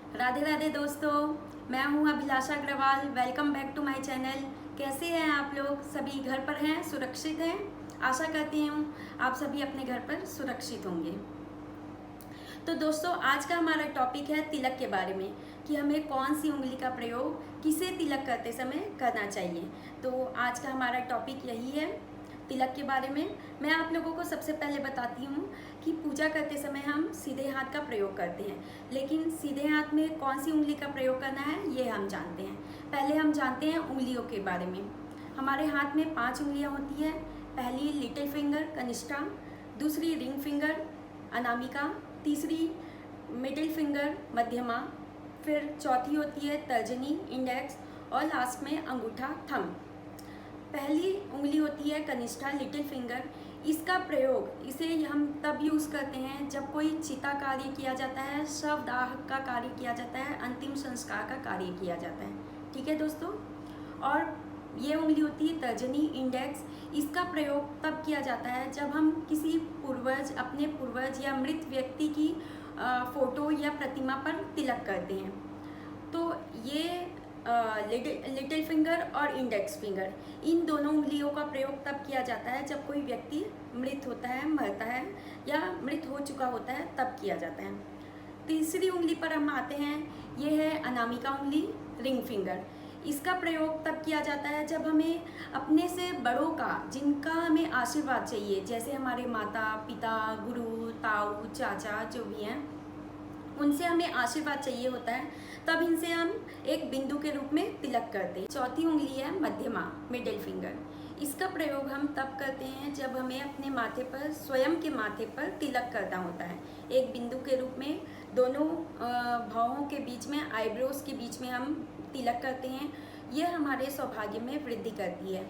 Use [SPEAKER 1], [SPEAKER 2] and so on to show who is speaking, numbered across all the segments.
[SPEAKER 1] राधे राधे दोस्तों, मैं हूं Abhilasha Agarwal. Welcome back to my channel. कैसे हैं आप लोग? सभी घर पर हैं, सुरक्षित हैं? आशा करती हूं आप सभी अपने घर पर सुरक्षित होंगे। तो दोस्तों, आज का हमारा टॉपिक है तिलक के बारे में कि हमें कौन सी उंगली का प्रयोग किसे तिलक करते समय करना चाहिए। तो आज का हमारा टॉपिक यही है, तिलक के बारे में। मैं आप लोगों को सबसे पहले बताती हूँ कि पूजा करते समय हम सीधे हाथ का प्रयोग करते हैं, लेकिन सीधे हाथ में कौन सी उंगली का प्रयोग करना है ये हम जानते हैं। पहले हम जानते हैं उंगलियों के बारे में। हमारे हाथ में 5 उंगलियाँ होती हैं। पहली लिटिल फिंगर कनिष्ठा, दूसरी रिंग फिंगर अनामिका, तीसरी मिडिल फिंगर मध्यमा, फिर चौथी होती है तर्जनी इंडेक्स, और लास्ट में अंगूठा थंब। पहली उंगली होती है कनिष्ठा लिटिल फिंगर। इसका प्रयोग इसे हम तब यूज़ करते हैं जब कोई चिता कार्य किया जाता है, शवदाह का कार्य किया जाता है, अंतिम संस्कार का कार्य किया जाता है। ठीक है दोस्तों। और ये उंगली होती है तर्जनी इंडेक्स। इसका प्रयोग तब किया जाता है जब हम किसी पूर्वज, अपने पूर्वज या मृत व्यक्ति की फोटो या प्रतिमा पर तिलक करते हैं। तो ये लिटिल फिंगर और इंडेक्स फिंगर, इन दोनों उंगलियों का प्रयोग तब किया जाता है जब कोई व्यक्ति मृत होता है, मरता है या मृत हो चुका होता है, तब किया जाता है। तीसरी उंगली पर हम आते हैं, ये है अनामिका उंगली रिंग फिंगर। इसका प्रयोग तब किया जाता है जब हमें अपने से बड़ों का, जिनका हमें आशीर्वाद चाहिए, जैसे हमारे माता पिता, गुरु, ताऊ, चाचा जो भी हैं, उनसे हमें आशीर्वाद चाहिए होता है, तब इनसे हम एक बिंदु के रूप में तिलक करते हैं। चौथी उंगली है मध्यमा मिडिल फिंगर। इसका प्रयोग हम तब करते हैं जब हमें अपने माथे पर, स्वयं के माथे पर तिलक करना होता है। एक बिंदु के रूप में दोनों भौहों के बीच में, आईब्रोज के बीच में हम तिलक करते हैं। यह हमारे सौभाग्य में वृद्धि करती है।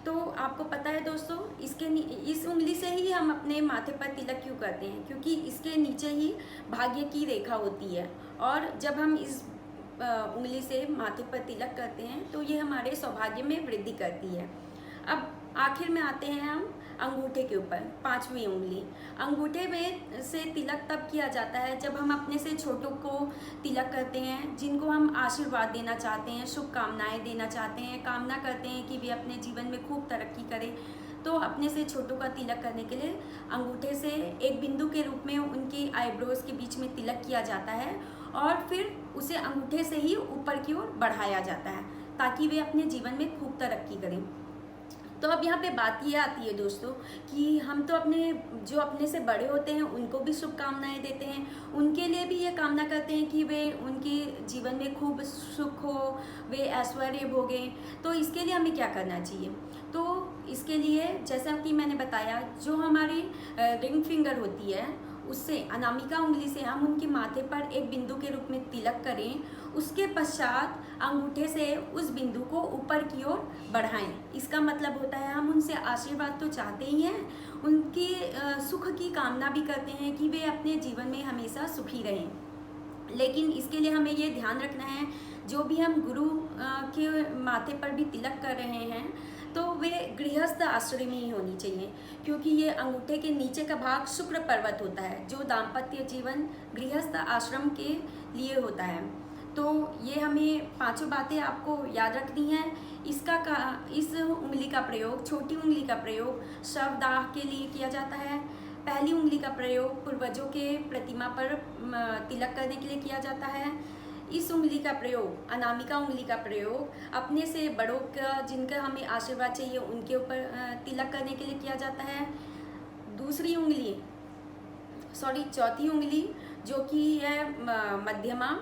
[SPEAKER 1] तो आपको पता है दोस्तों, इस उंगली से ही हम अपने माथे पर तिलक क्यों करते हैं? क्योंकि इसके नीचे ही भाग्य की रेखा होती है, और जब हम इस उंगली से माथे पर तिलक करते हैं तो ये हमारे सौभाग्य में वृद्धि करती है। अब आखिर में आते हैं हम अंगूठे के ऊपर, 5वीं उंगली। अंगूठे में से तिलक तब किया जाता है जब हम अपने से छोटों को तिलक करते हैं, जिनको हम आशीर्वाद देना चाहते हैं, शुभकामनाएं देना चाहते हैं, कामना करते हैं कि वे अपने जीवन में खूब तरक्की करें। तो अपने से छोटों का तिलक करने के लिए अंगूठे से एक बिंदु के रूप में उनकी आईब्रोज के बीच में तिलक किया जाता है, और फिर उसे अंगूठे से ही ऊपर की ओर बढ़ाया जाता है ताकि वे अपने जीवन में खूब तरक्की करें। तो अब यहाँ पे बात ये आती है दोस्तों कि हम तो अपने से बड़े होते हैं उनको भी शुभकामनाएं देते हैं, उनके लिए भी ये कामना करते हैं कि वे उनके जीवन में खूब सुख हो, वे ऐश्वर्य भोगें। तो इसके लिए हमें क्या करना चाहिए? तो इसके लिए जैसा कि मैंने बताया, जो हमारी रिंग फिंगर होती है, उससे अनामिका उंगली से हम उनके माथे पर एक बिंदु के रूप में तिलक करें। उसके पश्चात अंगूठे से उस बिंदु को ऊपर की ओर बढ़ाएं। इसका मतलब होता है हम उनसे आशीर्वाद तो चाहते ही हैं, उनकी सुख की कामना भी करते हैं कि वे अपने जीवन में हमेशा सुखी रहें। लेकिन इसके लिए हमें ये ध्यान रखना है, जो भी हम गुरु के माथे पर भी तिलक कर रहे हैं तो वे गृहस्थ आश्रम ही होनी चाहिए, क्योंकि ये अंगूठे के नीचे का भाग शुक्र पर्वत होता है, जो दाम्पत्य जीवन गृहस्थ आश्रम के लिए होता है। तो ये हमें 5 बातें आपको याद रखनी है। इस उंगली का प्रयोग, छोटी उंगली का प्रयोग शवदाह के लिए किया जाता है। पहली उंगली का प्रयोग पूर्वजों के प्रतिमा पर तिलक करने के लिए किया जाता है। इस उंगली का प्रयोग, अनामिका उंगली का प्रयोग, अपने से बड़ों का, जिनका हमें आशीर्वाद चाहिए, उनके ऊपर तिलक करने के लिए किया जाता है। चौथी उंगली जो कि है मध्यमा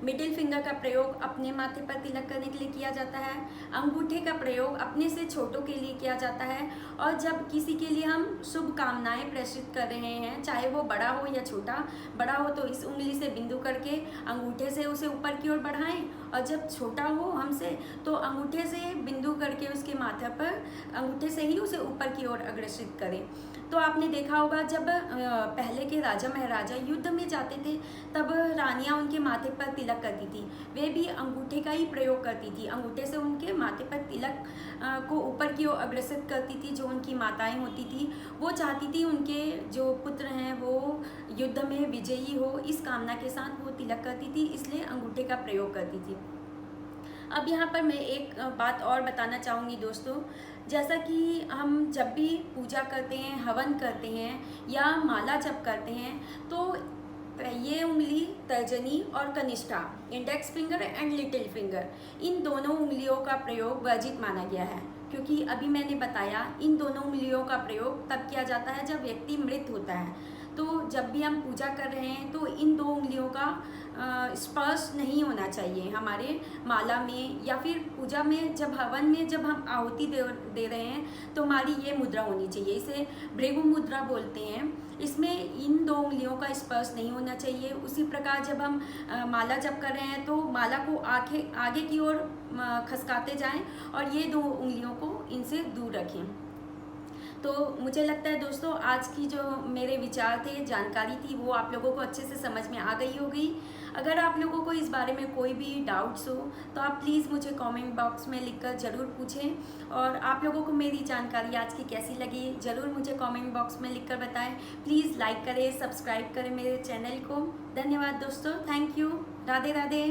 [SPEAKER 1] मिडिल फिंगर का प्रयोग अपने माथे पर तिलक करने के लिए किया जाता है। अंगूठे का प्रयोग अपने से छोटों के लिए किया जाता है, और जब किसी के लिए हम शुभ कामनाएं प्रेषित कर रहे हैं, चाहे वो बड़ा हो या छोटा, बड़ा हो तो इस उंगली से बिंदु करके अंगूठे से उसे ऊपर की ओर बढ़ाएं, और जब छोटा हो हमसे तो अंगूठे से बिंदु करके उसके माथे पर अंगूठे से ही उसे ऊपर की ओर अग्रसित करें। तो आपने देखा होगा जब पहले के राजा महाराजा युद्ध में जाते थे तब रानियां उनके माथे पर तिलक करती थी, वे भी अंगूठे का ही प्रयोग करती थी। अंगूठे से उनके माथे पर तिलक को ऊपर की ओर अग्रसित करती थी। जो उनकी माताएं होती थी वो चाहती थी उनके जो पुत्र हैं वो युद्ध में विजयी हो, इस कामना के साथ वो तिलक करती थी, इसलिए अंगूठे का प्रयोग करती थी। अब यहाँ पर मैं एक बात और बताना चाहूँगी दोस्तों, जैसा कि हम जब भी पूजा करते हैं, हवन करते हैं या माला जप करते हैं तो ये उंगली तर्जनी और कनिष्ठा, index finger and little finger, इन दोनों उंगलियों का प्रयोग वर्जित माना गया है, क्योंकि अभी मैंने बताया इन दोनों उंगलियों का प्रयोग तब किया जाता है जब व्यक्ति मृत होता है। तो जब भी हम पूजा कर रहे हैं तो इन दो उंगलियों का स्पर्श नहीं होना चाहिए हमारे माला में या फिर पूजा में। जब हवन में जब हम आहुति दे रहे हैं तो हमारी ये मुद्रा होनी चाहिए, इसे भृगु मुद्रा बोलते हैं। इसमें इन दो उंगलियों का स्पर्श नहीं होना चाहिए। उसी प्रकार जब हम माला जप कर रहे हैं तो माला को आगे की ओर खसकाते जाएं और ये दो उंगलियों को इनसे दूर रखें। तो मुझे लगता है दोस्तों आज की जो मेरे विचार थे, जानकारी थी, वो आप लोगों को अच्छे से समझ में आ गई होगी। अगर आप लोगों को इस बारे में कोई भी डाउट्स हो तो आप प्लीज़ मुझे कमेंट बॉक्स में लिखकर ज़रूर पूछें। और आप लोगों को मेरी जानकारी आज की कैसी लगी ज़रूर मुझे कमेंट बॉक्स में लिखकर बताएं। प्लीज़ लाइक करें, सब्सक्राइब करें मेरे चैनल को। धन्यवाद दोस्तों, थैंक यू, राधे राधे।